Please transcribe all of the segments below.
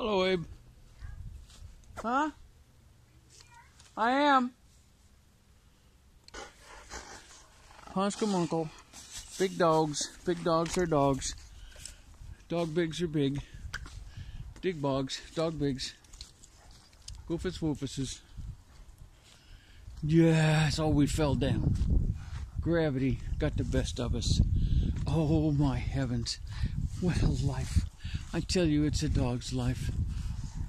Hello, Abe. Huh? I am. Hunskamunkle. Big dogs. Big dogs are dogs. Dog bigs are big. Dig bogs. Dog bigs. Goofus woofuses. Yes, oh, we fell down. Gravity got the best of us. Oh, my heavens. What a life. I tell you, it's a dog's life.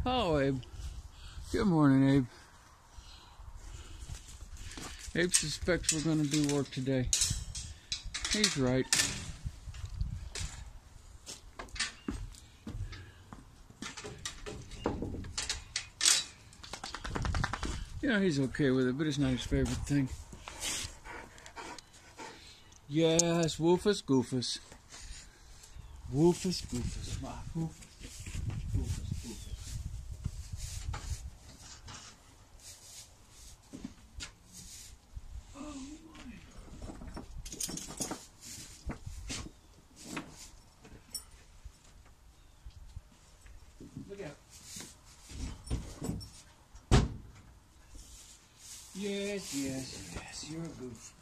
Hello, Abe. Good morning, Abe. Abe suspects we're going to do work today. He's right. Yeah, he's okay with it, but it's not his favorite thing. Yes, woofus goofus. Woofus goofus. Woofus. Woofus goofus. Oh my. Look out. Yes, yes, yes, you're a goof.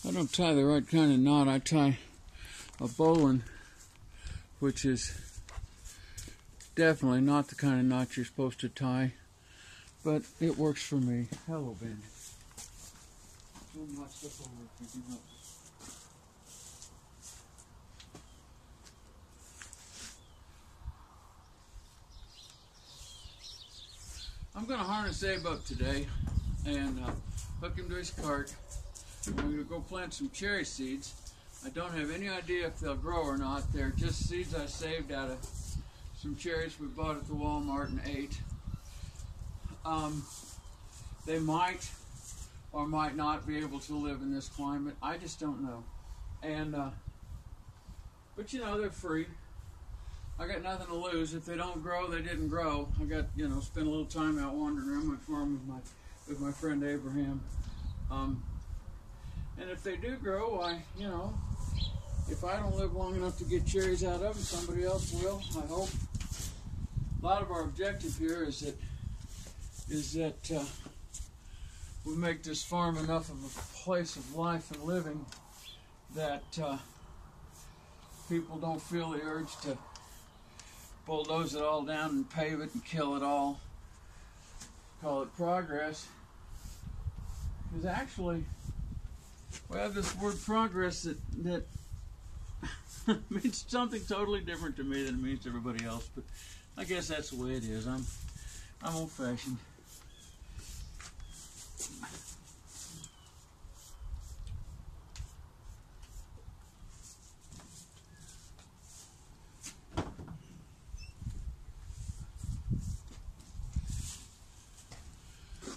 I don't tie the right kind of knot. I tie a bowline, which is definitely not the kind of knot you're supposed to tie, but it works for me. Hello, Ben. I'm going to harness Abe up today and hook him to his cart. I'm going to go plant some cherry seeds. I don't have any idea if they'll grow or not. They're just seeds I saved out of some cherries we bought at the Walmart and ate. They might or might not be able to live in this climate. I just don't know. And but you know, they're free. I got nothing to lose. If they don't grow, they didn't grow. I got, you know, spend a little time out wandering around my farm with my friend Abraham. And if they do grow, you know, if I don't live long enough to get cherries out of them, somebody else will, I hope. A lot of our objective here is that we make this farm enough of a place of life and living that people don't feel the urge to bulldoze it all down and pave it and kill it all. Call it progress. Because actually, we have this word progress that means something totally different to me than it means to everybody else, but I guess that's the way it is. I'm old-fashioned.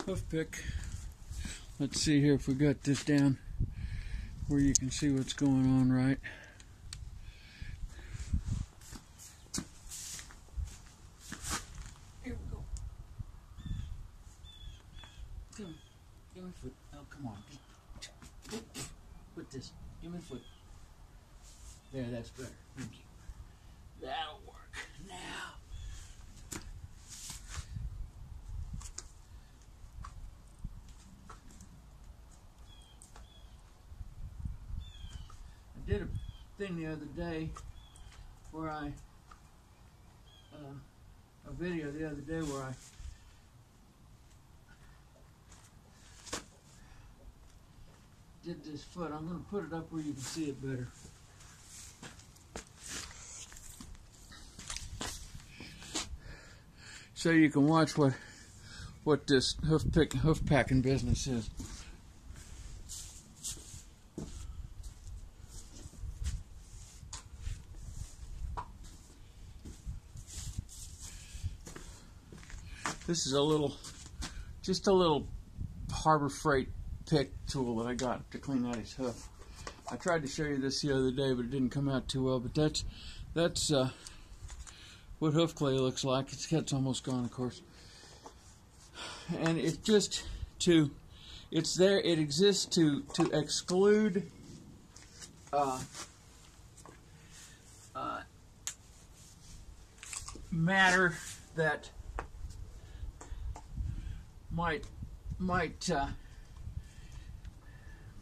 Hoof pick. Let's see here if we got this down where you can see what's going on, right? Here we go. Come on, give me foot. Oh, come on. this. Give me a foot. There, that's better. Thank you. That'll work. Now. I did a thing the other day where a video the other day where I did this foot. I'm going to put it up where you can see it better. So you can watch what this hoof packing business is. This is just a little Harbor Freight pick tool that I got to clean out his hoof. I tried to show you this the other day, but it didn't come out too well. But that's what hoof clay looks like. It's almost gone, of course. And it's just it's there. It exists to exclude matter that might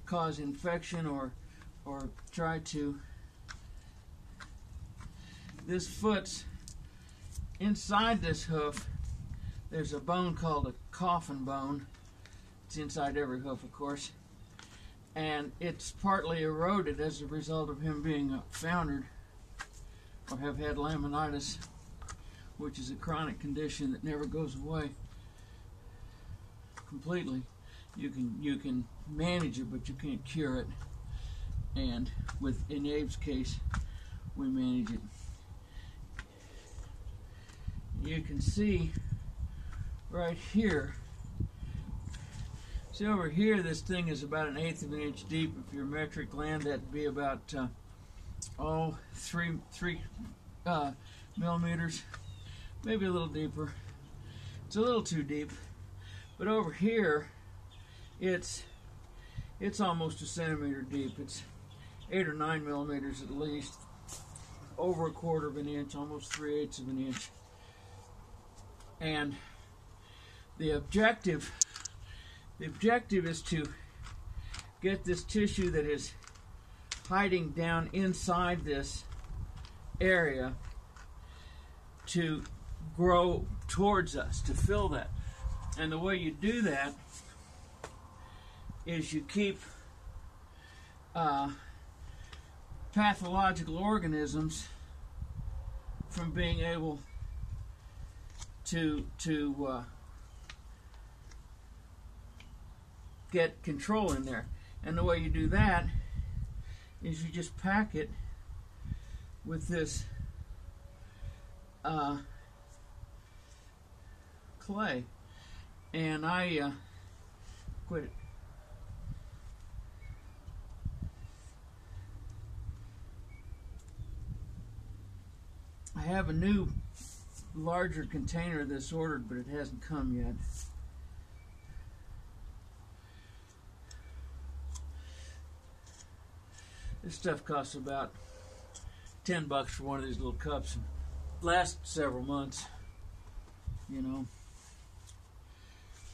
cause infection or try to. This foot's inside this hoof. There's a bone called a coffin bone. It's inside every hoof, of course, and it's partly eroded as a result of him being foundered or have had laminitis, which is a chronic condition that never goes away completely. You can manage it, but you can't cure it. And in Abe's case, we manage it. You can see right here. See over here, this thing is about 1/8 of an inch deep. If you're metric land, that'd be about 3 millimeters, maybe a little deeper. It's a little too deep. But over here, it's almost 1 centimeter deep. It's 8 or 9 millimeters at least, over 1/4 of an inch, almost 3/8 of an inch. And the objective is to get this tissue that is hiding down inside this area to grow towards us, to fill that. And the way you do that is you keep pathological organisms from being able to get control in there. And the way you do that is you just pack it with this clay. And I quit it. I have a new larger container that's ordered, but it hasn't come yet. This stuff costs about $10 for one of these little cups and lasts several months, you know.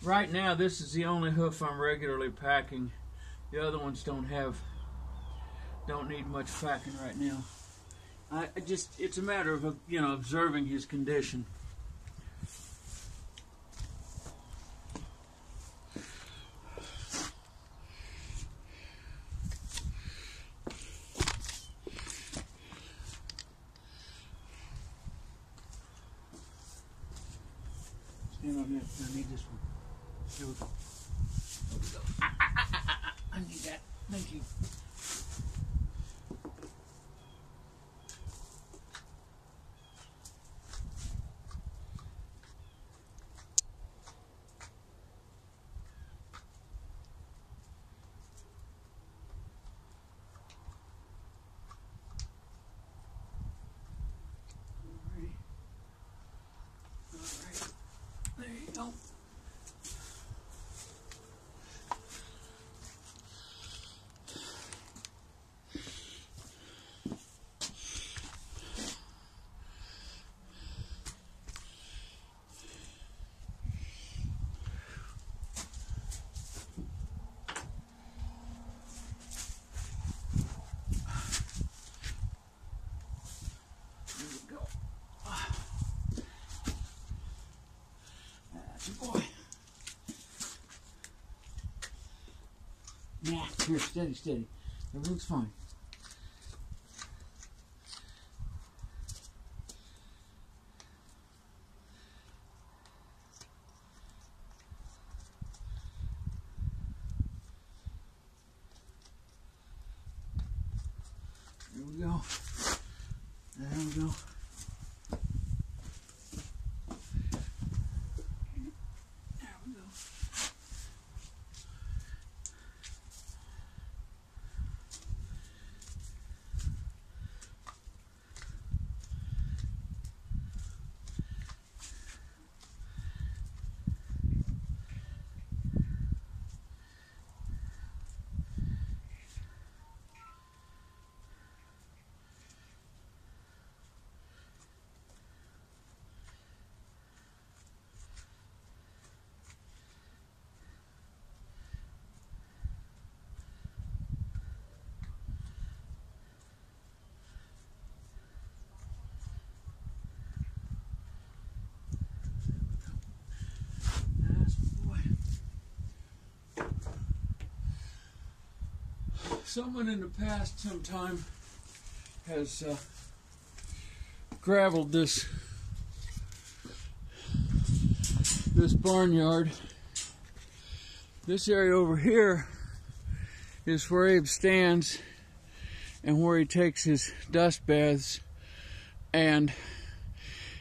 Right now, this is the only hoof I'm regularly packing. The other ones don't need much packing right now. It's a matter of, observing his condition. Stand on here. I need this one. Here we go. There we go. I need that. Thank you. There you go. boy. Nah, here, steady, steady. Everything's fine. There we go. There we go. Someone in the past sometime has gravelled this barnyard. This area over here is where Abe stands and where he takes his dust baths. And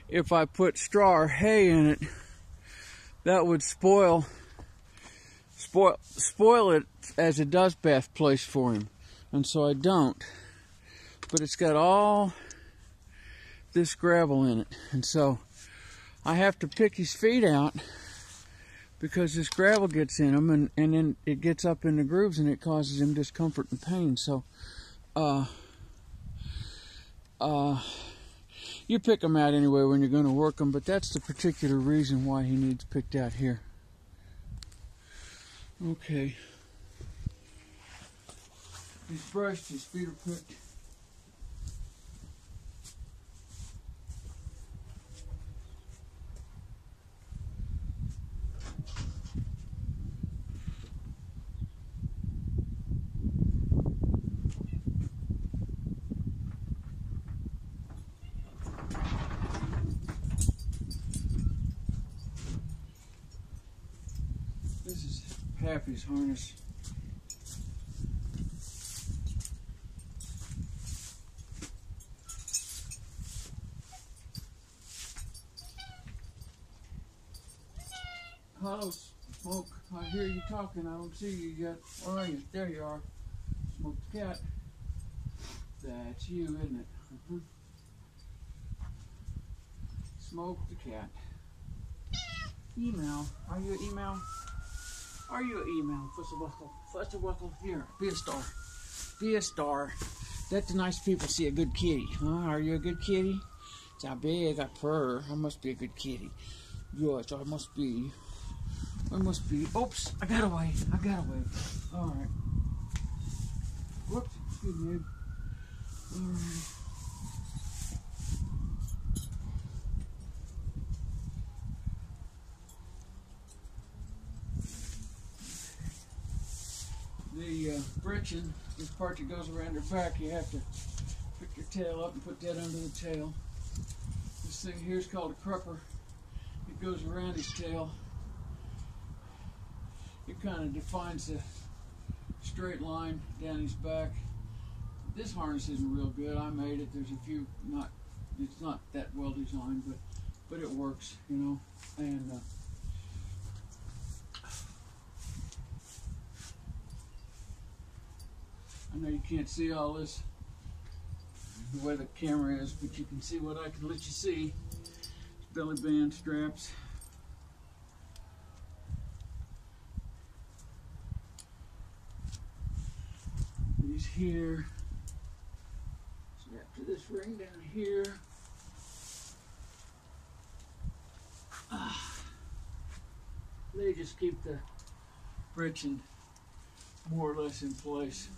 if I put straw or hay in it, that would spoil it as a dust bath place for him, and so I don't. But it's got all this gravel in it, and so I have to pick his feet out because this gravel gets in him, and then it gets up in the grooves and it causes him discomfort and pain. So you pick them out anyway when you're going to work them, but that's the particular reason why he needs picked out here. Okay. He's brushed, his feet are picked. This is Pappy's harness. Hello, Smoke. I hear you talking. I don't see you yet. Where are you? There you are. Smoke the cat. That's you, isn't it? Smoke the cat. Email. Are you an email? Are you an email? First of all, here. Be a star. Be a star. Let the nice people see a good kitty. Huh? Are you a good kitty? It's a big a purr. I must be a good kitty. Yes, I must be. I must be. Oops, I got away. I got away. All right. Whoops, excuse me. All right. The britchin, this part that goes around her back, you have to pick your tail up and put that under the tail. This thing here is called a crupper. It goes around his tail. It kind of defines the straight line down his back. This harness isn't real good. I made it. There's a few it's not that well designed, but it works, you know. And I know you can't see all this the way the camera is, but you can see what I can let you see. Belly band straps. These here. Snap to this ring down here. They just keep the britchin more or less in place.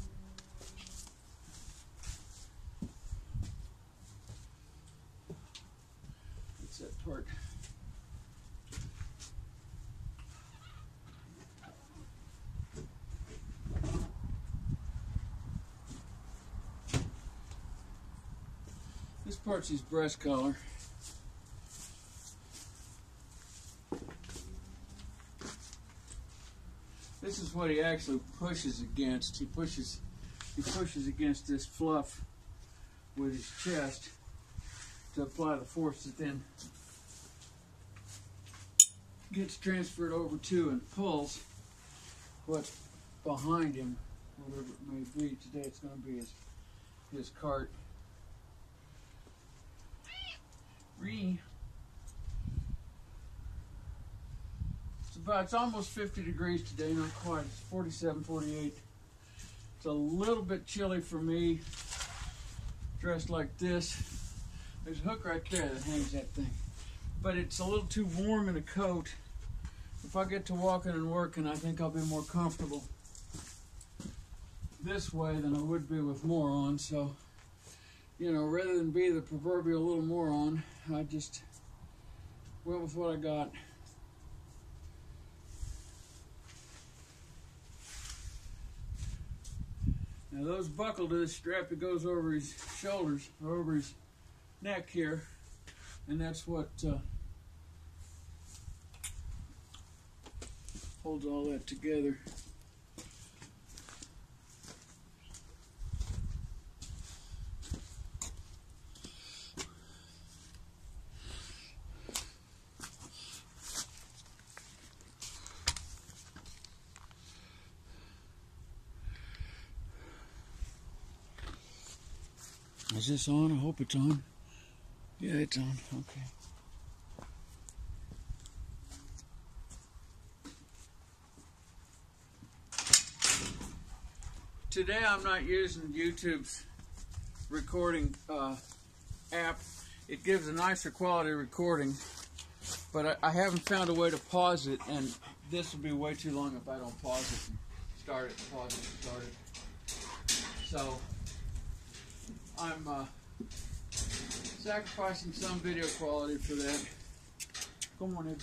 That's that part. part's his breast collar. This is what he actually pushes against. He pushes against this fluff with his chest to apply the force that then gets transferred over to and pulls what's behind him, whatever it may be. Today it's going to be his cart. It's almost 50 degrees today, not quite. It's 47, 48. It's a little bit chilly for me, dressed like this. There's a hook right there that hangs that thing. But it's a little too warm in a coat. If I get to walking and working, I think I'll be more comfortable this way than I would be with more on. So, you know, rather than be the proverbial little moron, I just went with what I got. Now those buckle to this strap that goes over his shoulders, or over his neck here, and that's what holds all that together. Is this on? I hope it's on. Yeah, it's on. Okay. Today I'm not using YouTube's recording app. It gives a nicer quality recording, but I haven't found a way to pause it, and this will be way too long if I don't pause it and start it, pause it, and start it. So I'm sacrificing some video quality for that. Come on in.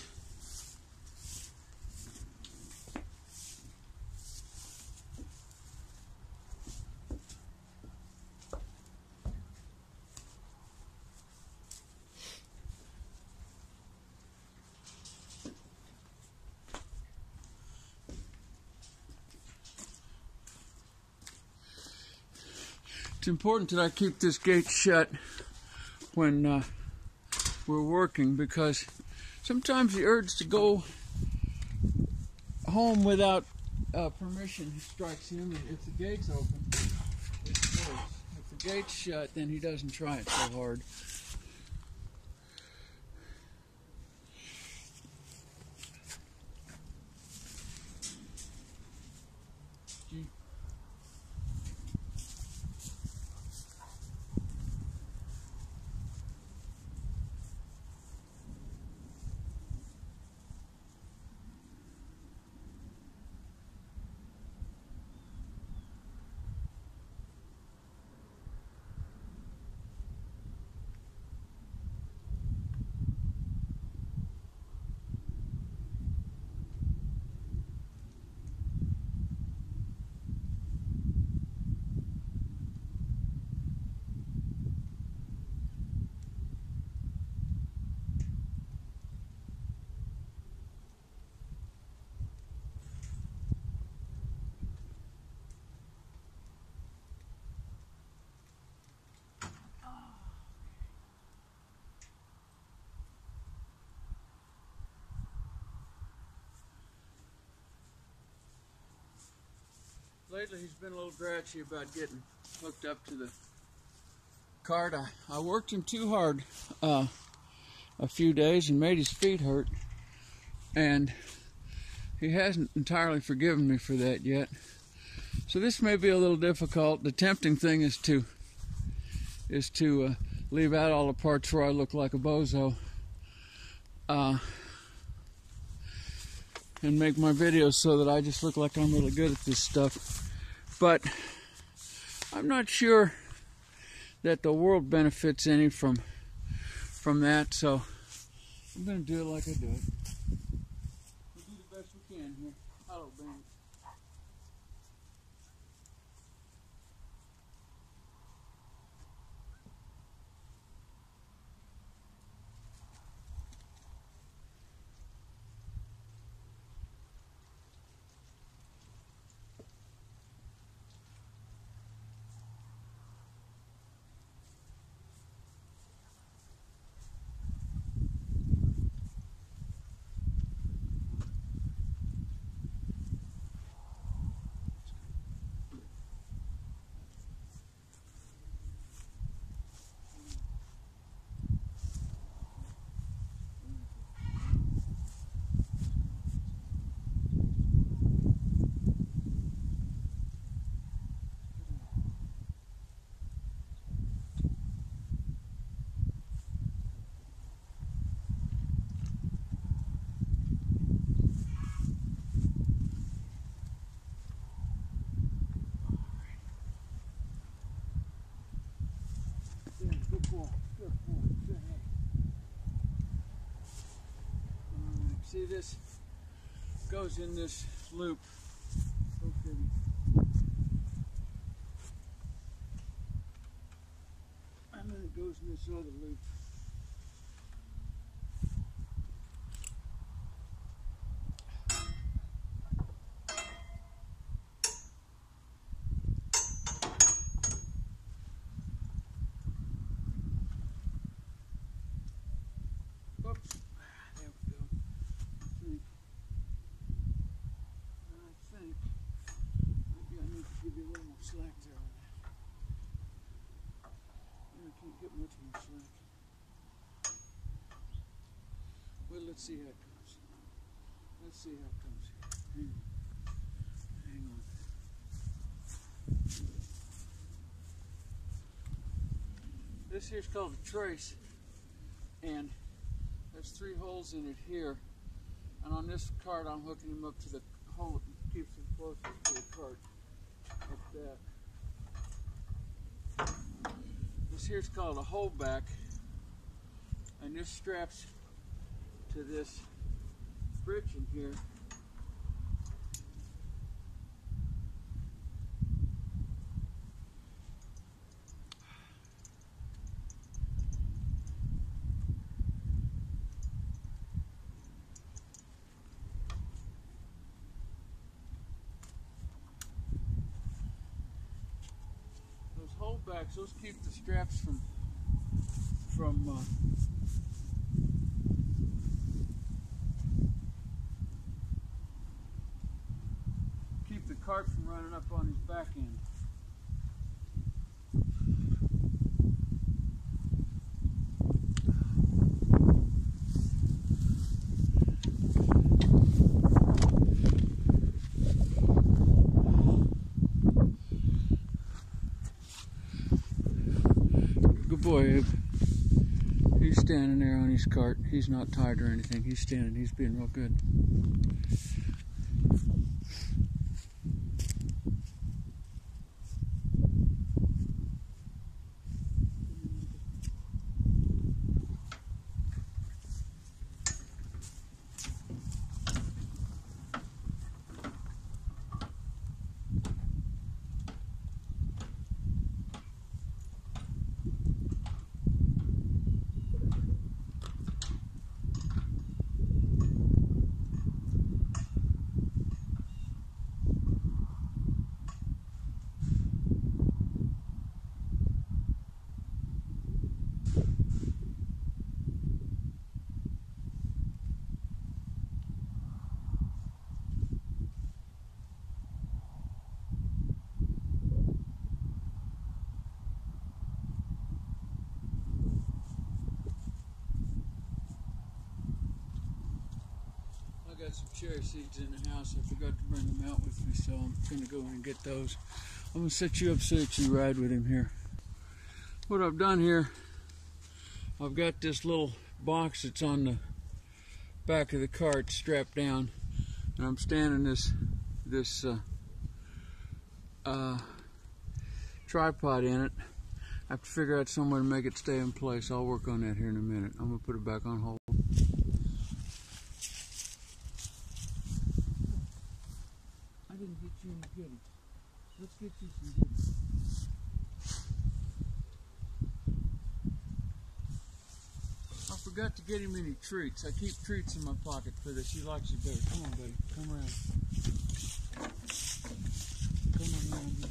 It's important that I keep this gate shut when we're working, because sometimes the urge to go home without permission strikes him, and if the gate's open, it's worse. If the gate's shut, then he doesn't try it so hard. Lately he's been a little grouchy about getting hooked up to the cart. I worked him too hard a few days and made his feet hurt, and he hasn't entirely forgiven me for that yet. So this may be a little difficult. The tempting thing is to leave out all the parts where I look like a bozo, and make my videos so that I just look like I'm really good at this stuff. But I'm not sure that the world benefits any from that, so I'm going to do it like I do it. We'll do the best we can here. Hello, Ben. See, this goes in this loop. Okay. And then it goes in this other loop. Oops. There we go. I think maybe I need to give you a little more slack there on that. I can't get much more slack. Well, let's see how it comes. Let's see how it comes here. Hang on. This here's called a trace, and there's 3 holes in it here. And on this cart, I'm hooking him up to the hole that keeps him closer to the cart, like that. This here's called a holdback, and this straps to this bridge in here. Those holdbacks, those keep the straps from keep the cart from running up on his back end. Good boy, Abe. He's standing there on his cart. He's not tied or anything. He's standing. He's being real good. I got some cherry seeds in the house. I forgot to bring them out with me, so I'm going to go and get those. I'm going to set you up so that you ride with him here. What I've done here, I've got this little box that's on the back of the cart strapped down, and I'm standing this tripod in it. I have to figure out some way to make it stay in place. I'll work on that here in a minute. I'm going to put it back on hold. I didn't get you any goodies. Let's get you some goodies. I forgot to get him any treats. I keep treats in my pocket for this. He likes it better. Come on, buddy. Come around. Come on around here.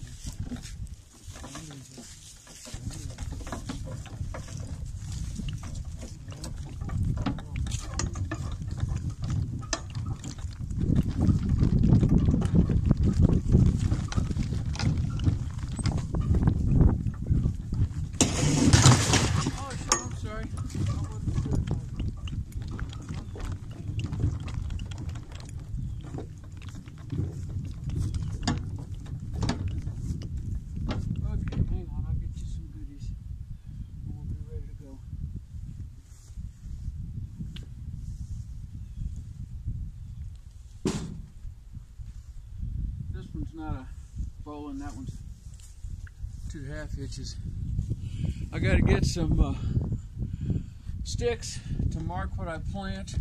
Not a bowling, that one's 2 half hitches. I got to get some sticks to mark what I plant.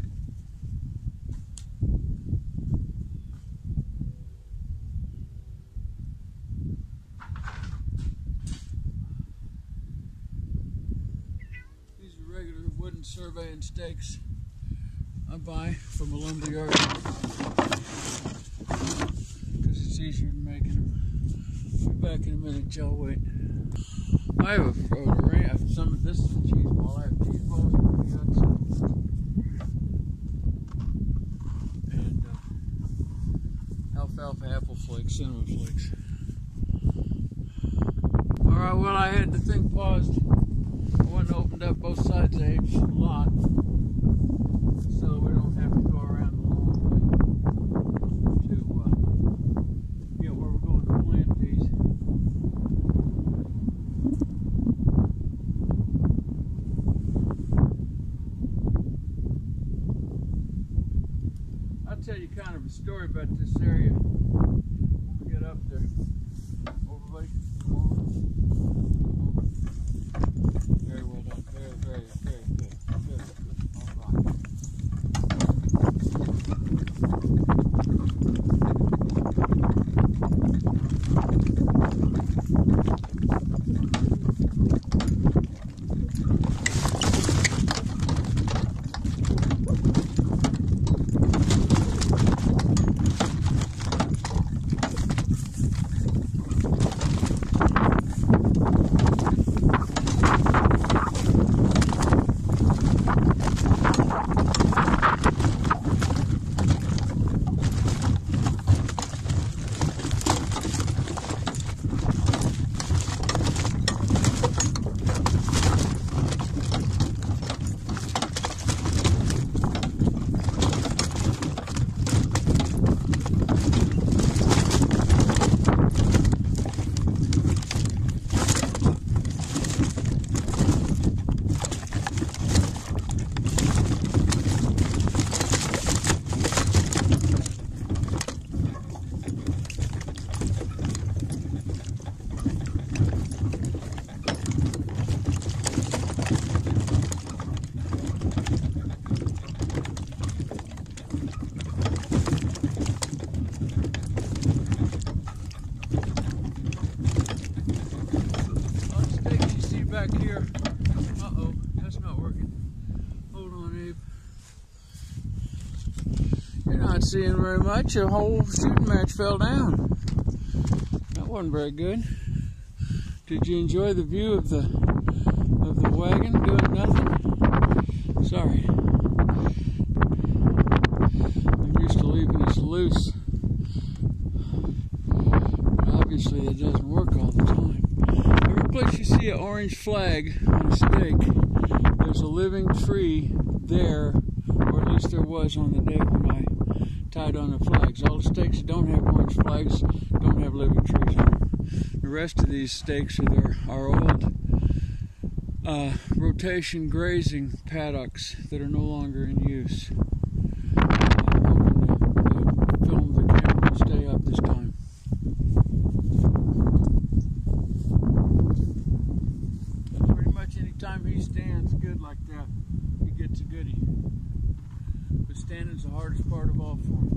surveying stakes I buy from a lumber yard because it's easier than making them. I'll be back in a minute, y'all wait. I have some of this is cheese ball. I have cheese balls and peanuts and alfalfa apple flakes, cinnamon flakes. Alright, well, I had the thing paused. I went and opened up both sides of Abe's lot so we don't have to go around the long way to get where we're going to plant these. I'll tell you kind of a story about this area when we get up there. Over, buddy. Come on. Very well done. Very, very, very good. Very good. All right. Back here. Uh-oh, that's not working. Hold on, Abe. You're not seeing very much. A whole shooting match fell down. That wasn't very good. Did you enjoy the view of the wagon doing nothing? Sorry. I'm used to leaving this loose. But obviously that doesn't work all the time. Every place you see an orange flag on a stake, there's a living tree there, or at least there was on the day when I tied on the flags. All the stakes that don't have orange flags don't have living trees on them. The rest of these stakes are our old rotation grazing paddocks that are no longer in use. I'm hoping the film of the camera will stay up this time. Anytime he stands good like that, he gets a goodie. But standing's the hardest part of all for him.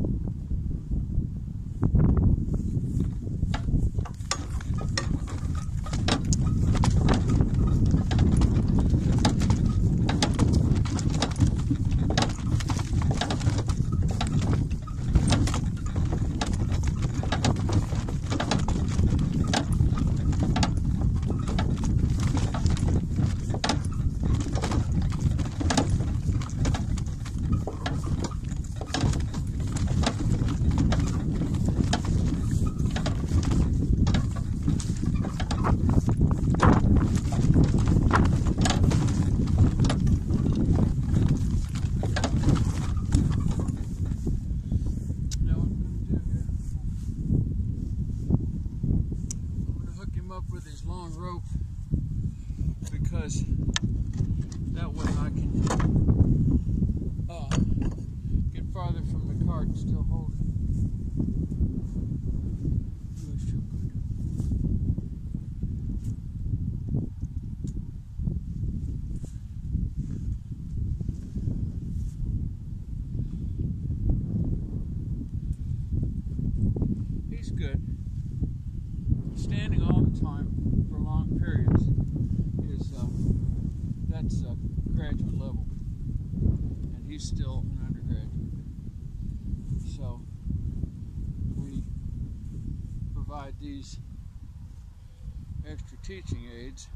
still an undergraduate. So we provide these extra teaching aids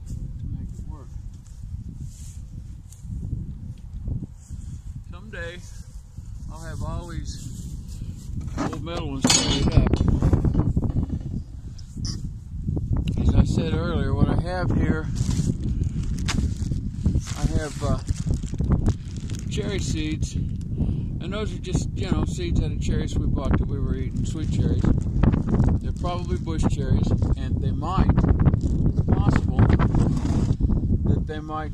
to make it work. Someday I'll have all these old metal ones painted up. As I said earlier, what I have here, I have cherry seeds, and those are just, you know, seeds out of cherries we bought that we were eating, sweet cherries. They're probably bush cherries, and they might, it's possible that they might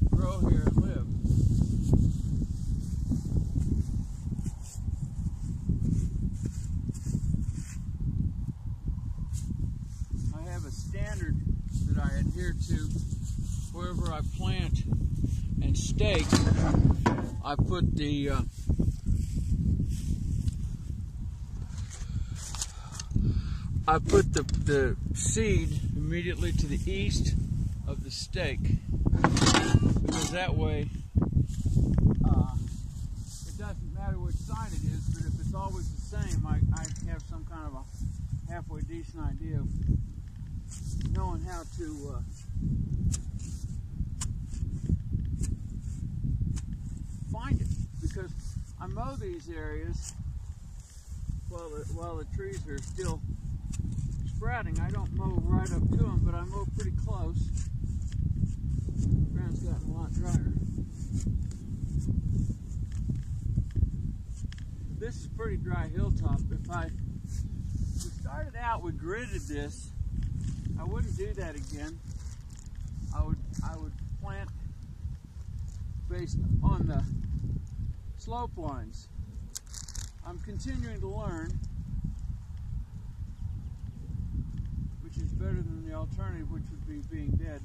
grow here and live. I have a standard that I adhere to wherever I plant and stake. I put the the seed immediately to the east of the stake, because that way it doesn't matter which side it is, but if it's always the same, I have some kind of a halfway decent idea of knowing how to find it. Because I mow these areas while the trees are still sprouting. I don't mow right up to them, but I mow pretty close. The ground's gotten a lot drier. This is a pretty dry hilltop. If we started out, we gridded this, I wouldn't do that again. I would plant based on the slope lines. I'm continuing to learn, which is better than the alternative, which would be being dead.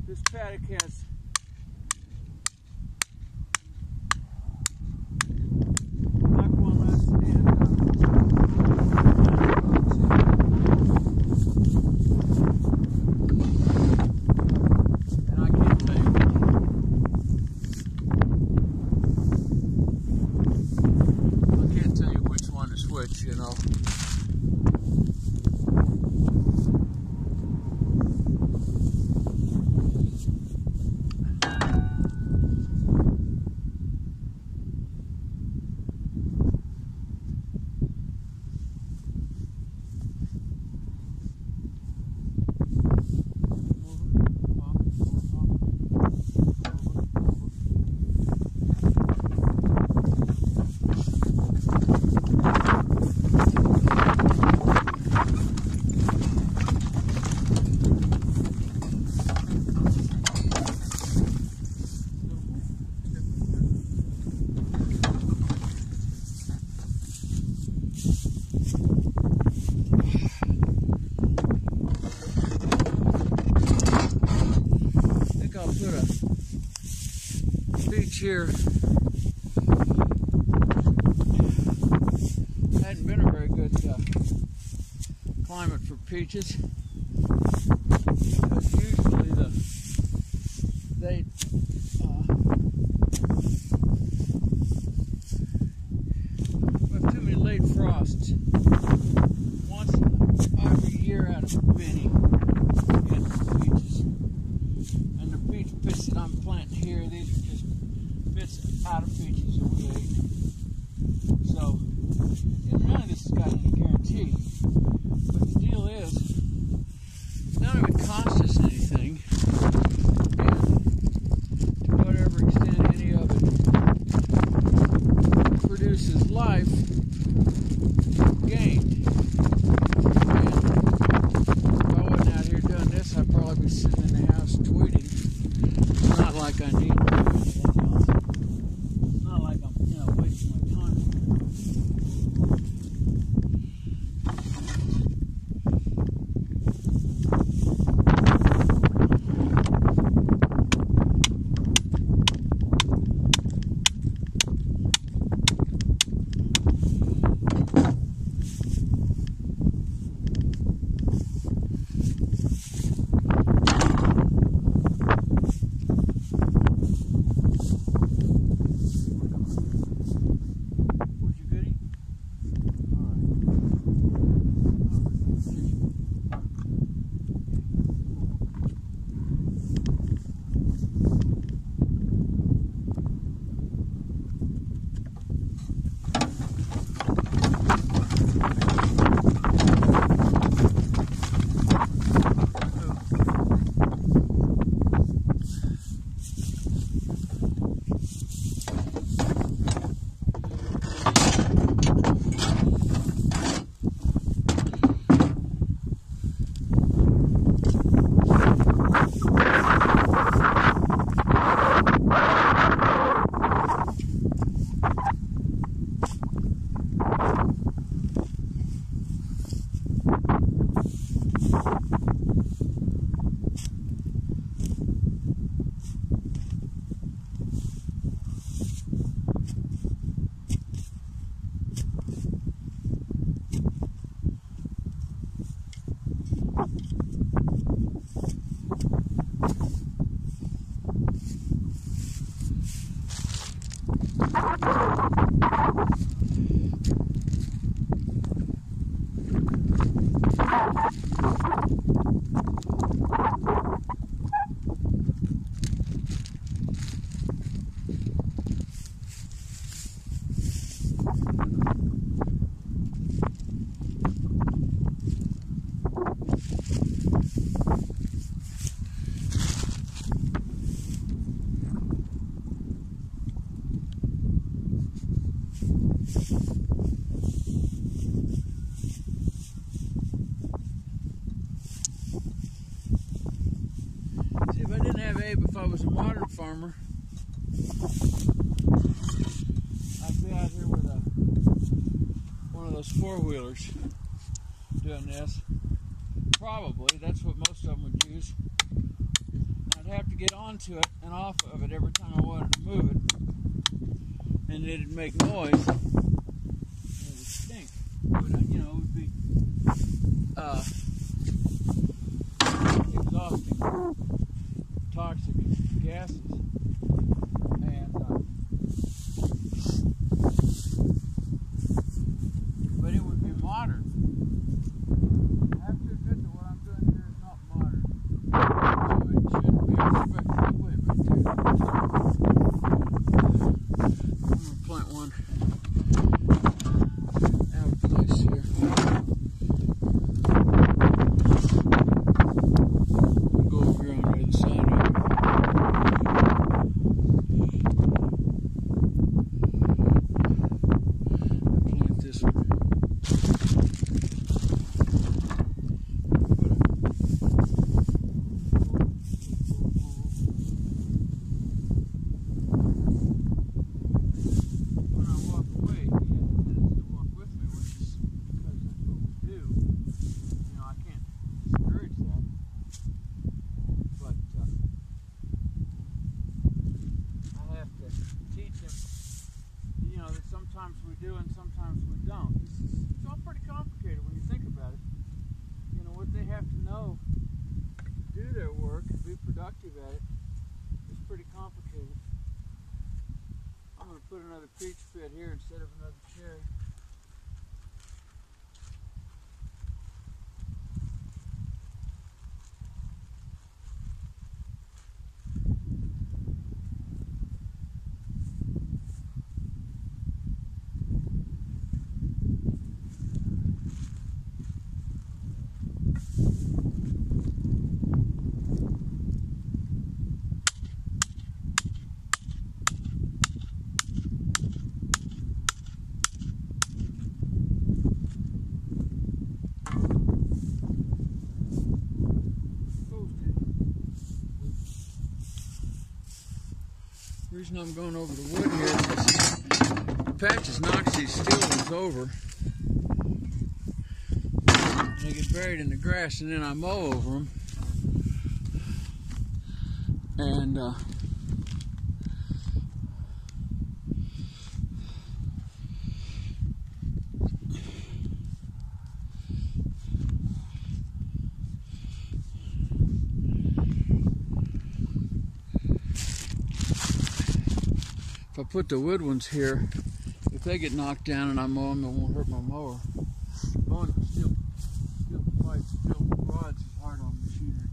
This paddock has black walnuts and I can't tell you which one is which, you know. Here hadn't been a very good climate for peaches, because usually they have too many late frosts. Once every year out of many get peaches, and the peach pits that I'm planting here, these are just bits out of peaches that we ate. So, none of this has got any guarantee. But the deal is, none of it costs us anything. And to whatever extent any of it produces life, gain. See, if I didn't have Abe, if I was a modern farmer, I'd be out here with one of those four-wheelers doing this. Probably, that's what most of them would use. I'd have to get onto it and off of it every time I wanted to move it. And it'd make noise. And it would stink. It would, you know, it would be exhausting, toxic gases. And but it would be modern. I have to admit that what I'm doing here is not modern. So it shouldn't be expected. Wait a minute, I'm going to plant one out of place here. Go over here on the other side of it. Plant this one. Sometimes we do and sometimes we don't. It's all pretty complicated when you think about it. You know, what they have to know to do their work and be productive at it is pretty complicated. I'm going to put another peach pit here instead of another cherry. The reason I'm going over the wood here is the patches knocks these steel ones over. They get buried in the grass, and then I mow over them. And if I put the wood ones here, if they get knocked down and I mow them, it won't hurt my mower. Mowing steel pipes, steel rods is hard on machinery.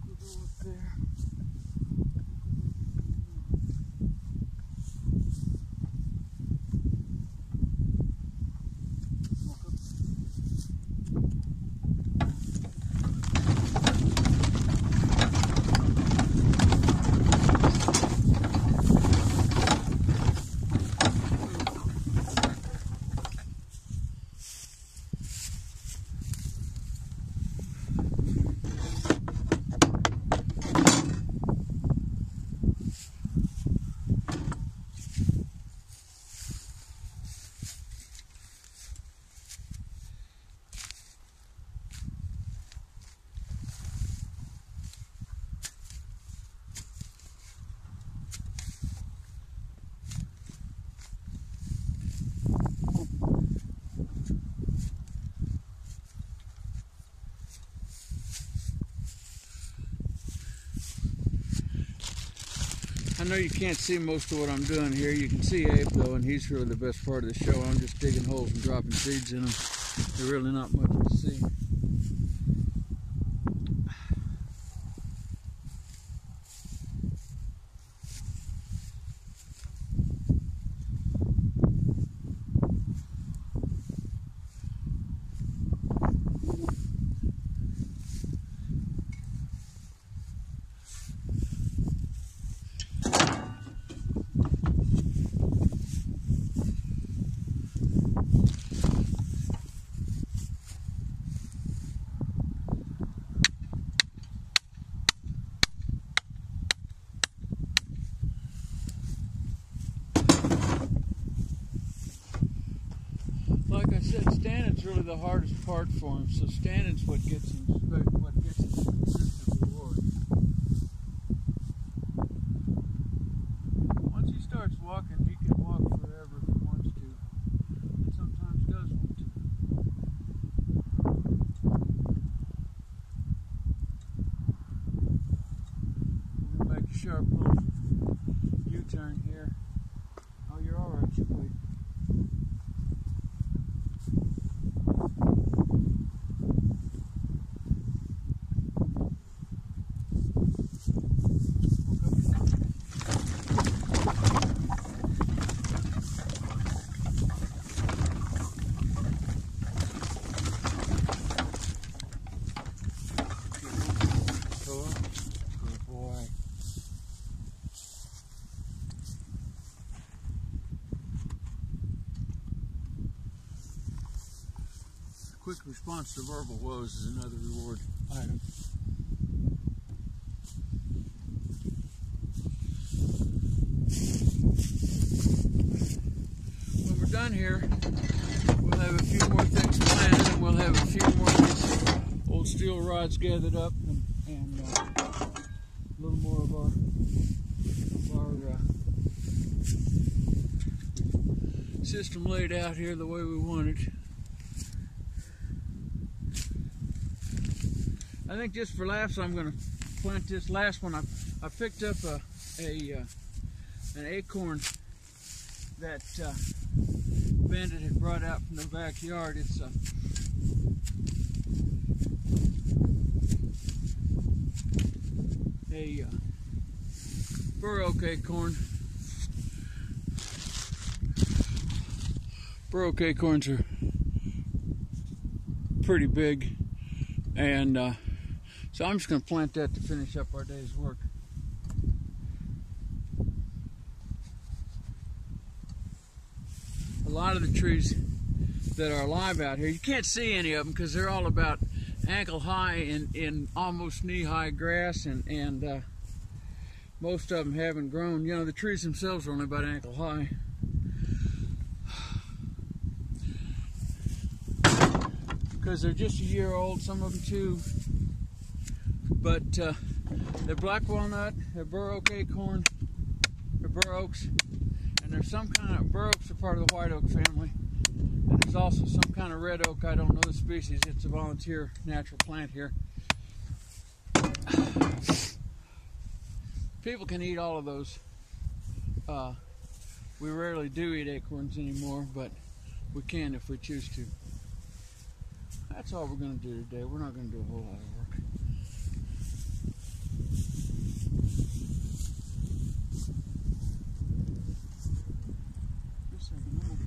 We'll go up there. know you can't see most of what I'm doing here. You can see Abe though, and he's really the best part of the show. I'm just digging holes and dropping seeds in them. There's really not much to see. Like I said, standing's really the hardest part for him. So standing's what gets him consistent reward. Once he starts walking, he can walk forever if he wants to. He sometimes does want to. We're gonna make a sharp little U-turn here. Oh, you're all right. You wait. Good boy. Quick response to verbal woes is another reward item. When we're done here, we'll have a few more things planted, and we'll have a few more of these old steel rods gathered up, and a little more of our system laid out here the way we want it. I think just for laughs, I'm going to plant this last one. I picked up an acorn that Bandit had brought out from the backyard. It's a bur oak acorn. Bur oak acorns are pretty big, and so I'm just going to plant that to finish up our day's work. A lot of the trees that are alive out here, you can't see any of them because they're all about ankle high in almost knee-high grass, and most of them haven't grown. You know, the trees themselves are only about ankle high. Because they're just a year old, some of them 2. But they're black walnut, they're bur oak acorn, they're bur oaks, and there's some kind of bur oaks are part of the white oak family. And there's also some kind of red oak. I don't know the species. It's a volunteer natural plant here. People can eat all of those. We rarely do eat acorns anymore, but we can if we choose to. That's all we're going to do today. We're not going to do a whole lot of work. Just a second, I'm okay.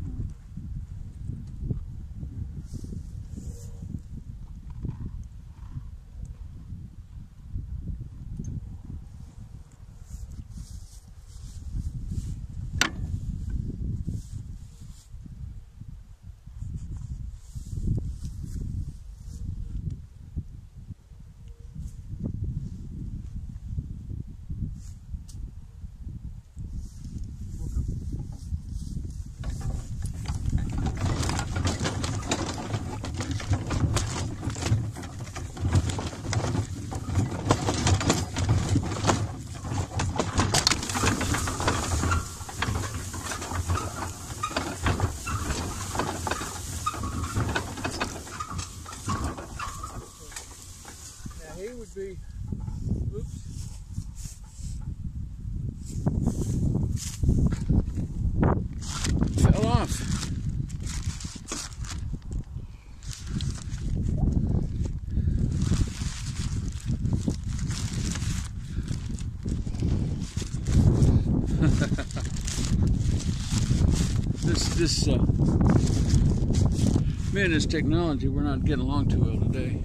Me and this technology, we're not getting along too well today.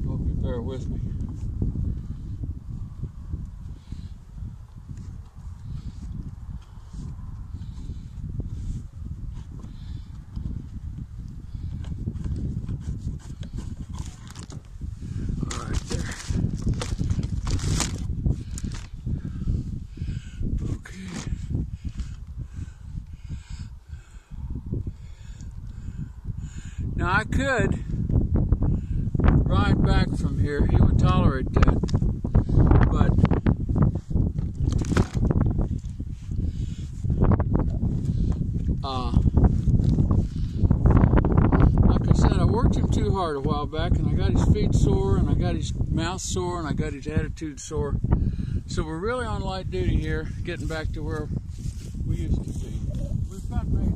Hope you bear with me. Now I could ride back from here, he would tolerate that, but like I said, I worked him too hard a while back, and I got his feet sore, and I got his mouth sore, and I got his attitude sore. So we're really on light duty here, getting back to where we used to be. We've about made it.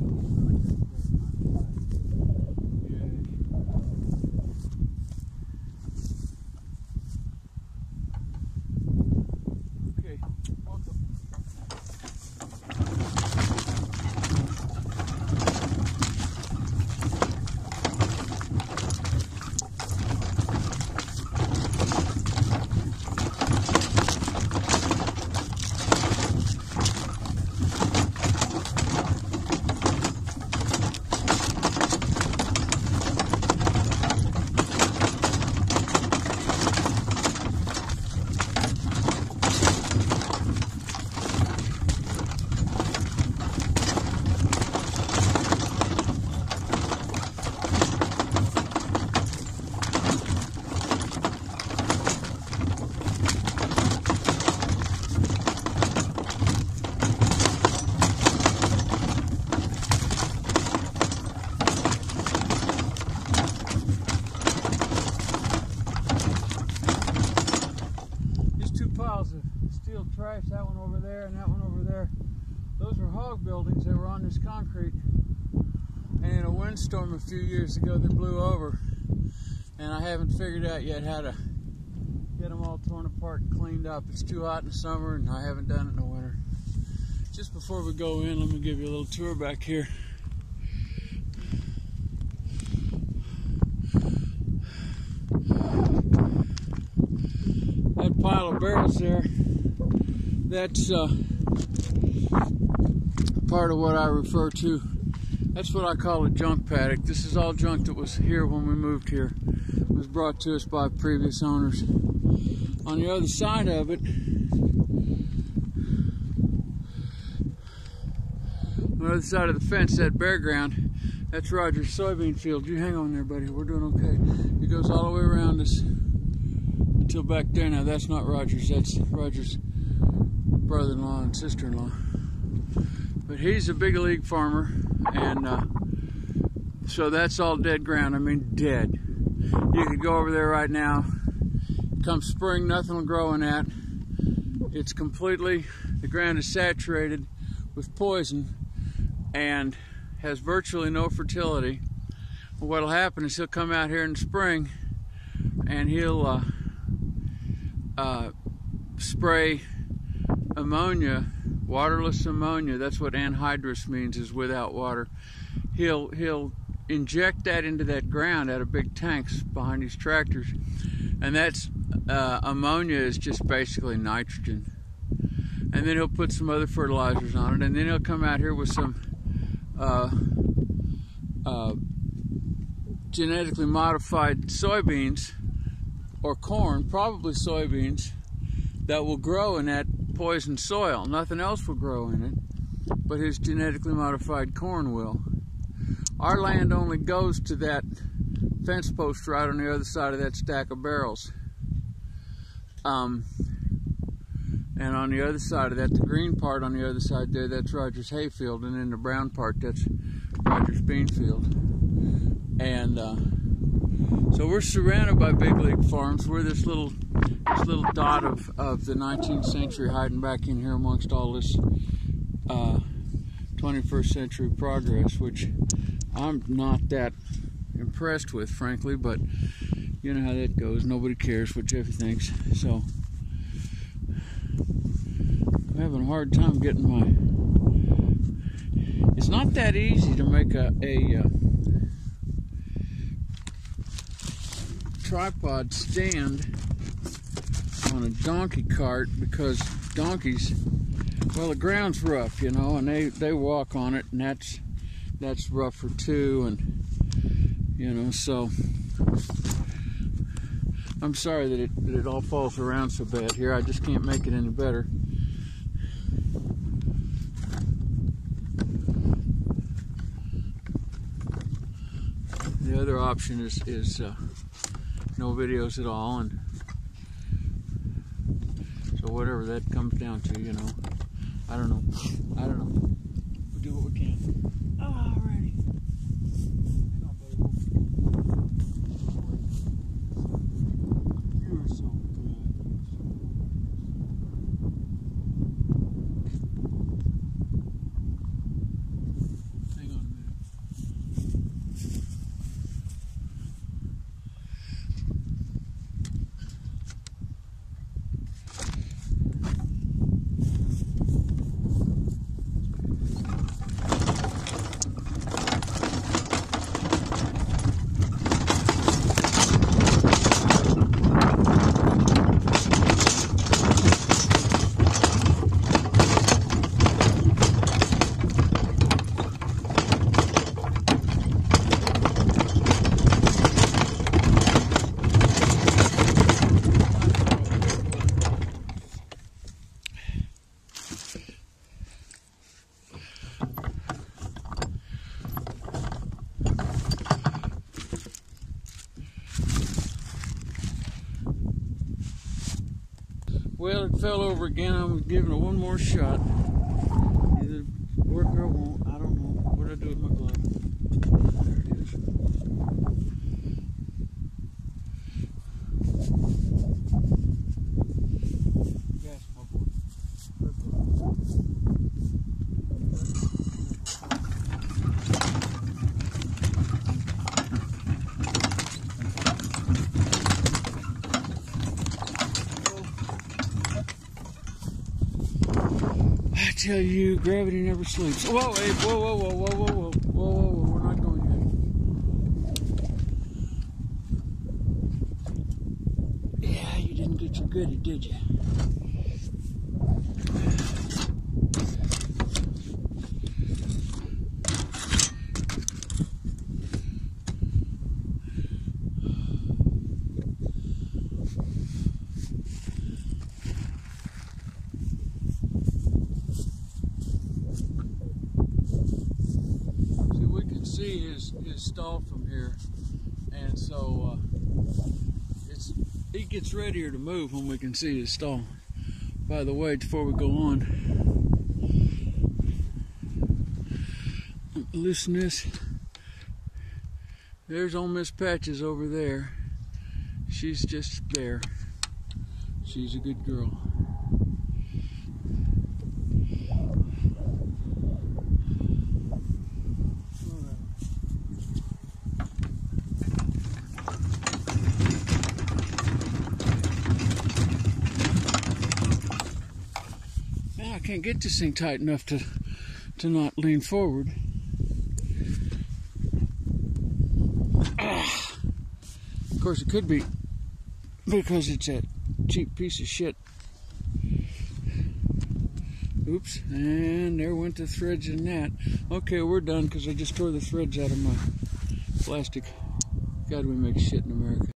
Piles of steel trash, that one over there and that one over there. Those were hog buildings that were on this concrete, and in a windstorm a few years ago they blew over, and I haven't figured out yet how to get them all torn apart and cleaned up. It's too hot in the summer, and I haven't done it in the winter. Just before we go in, let me give you a little tour back here. That pile of barrels there, that's part of what I refer to. That's what I call a junk paddock. This is all junk that was here when we moved here. It was brought to us by previous owners. On the other side of it, on the other side of the fence, that bare ground, that's Roger's soybean field. You hang on there, buddy. We're doing okay. It goes all the way around us until back there. Now that's not Roger's, that's Roger's brother-in-law and sister-in-law. But he's a big league farmer, and so that's all dead ground. I mean dead. You could go over there right now. Come spring, nothing will grow in that. It's completely, the ground is saturated with poison and has virtually no fertility. Well, what'll happen is he'll come out here in the spring and he'll spray ammonia, waterless ammonia. That's what anhydrous means, is without water. He'll inject that into that ground out of big tanks behind these tractors, and that's ammonia is just basically nitrogen. And then he'll put some other fertilizers on it, and then he'll come out here with some genetically modified soybeans or corn, probably soybeans, that will grow in that poisoned soil. Nothing else will grow in it, but his genetically modified corn will. Our land only goes to that fence post right on the other side of that stack of barrels. And on the other side of that, the green part on the other side there, that's Roger's hayfield, and then the brown part, that's Roger's bean field. And so we're surrounded by big league farms. We're this little dot of the 19th century hiding back in here amongst all this 21st century progress, which I'm not that impressed with, frankly, but you know how that goes. Nobody cares what Jeffy thinks. So I'm having a hard time getting my It's not that easy to make a tripod stand on a donkey cart, because donkeys, well, the ground's rough, you know, and they walk on it, and that's rougher too, and you know, so I'm sorry that it all falls around so bad here. I just can't make it any better. The other option is no videos at all, and so whatever that comes down to, you know, I don't know. We'll do what we can. Alrighty. Hang on, buddy. You're so good. Hang on a minute. Well, it fell over again. I'm giving it one more shot. Either work or it won't. I don't know. What did I do with my glove? There it is. Yes, my boy. Good boy. I tell you, gravity never sleeps. Whoa, Abe, whoa, we're not going yet. Yeah, you didn't get your goodie, did you? See his stall from here, and so he gets readier to move when we can see his stall. By the way, before we go on, loosen this. There's old Miss Patches over there. She's just there. She's a good girl. I can't get this thing tight enough to not lean forward. Of course, it could be because it's that cheap piece of shit. Oops, and there went the threads in that. Okay, we're done because I just tore the threads out of my plastic. God, we make shit in America.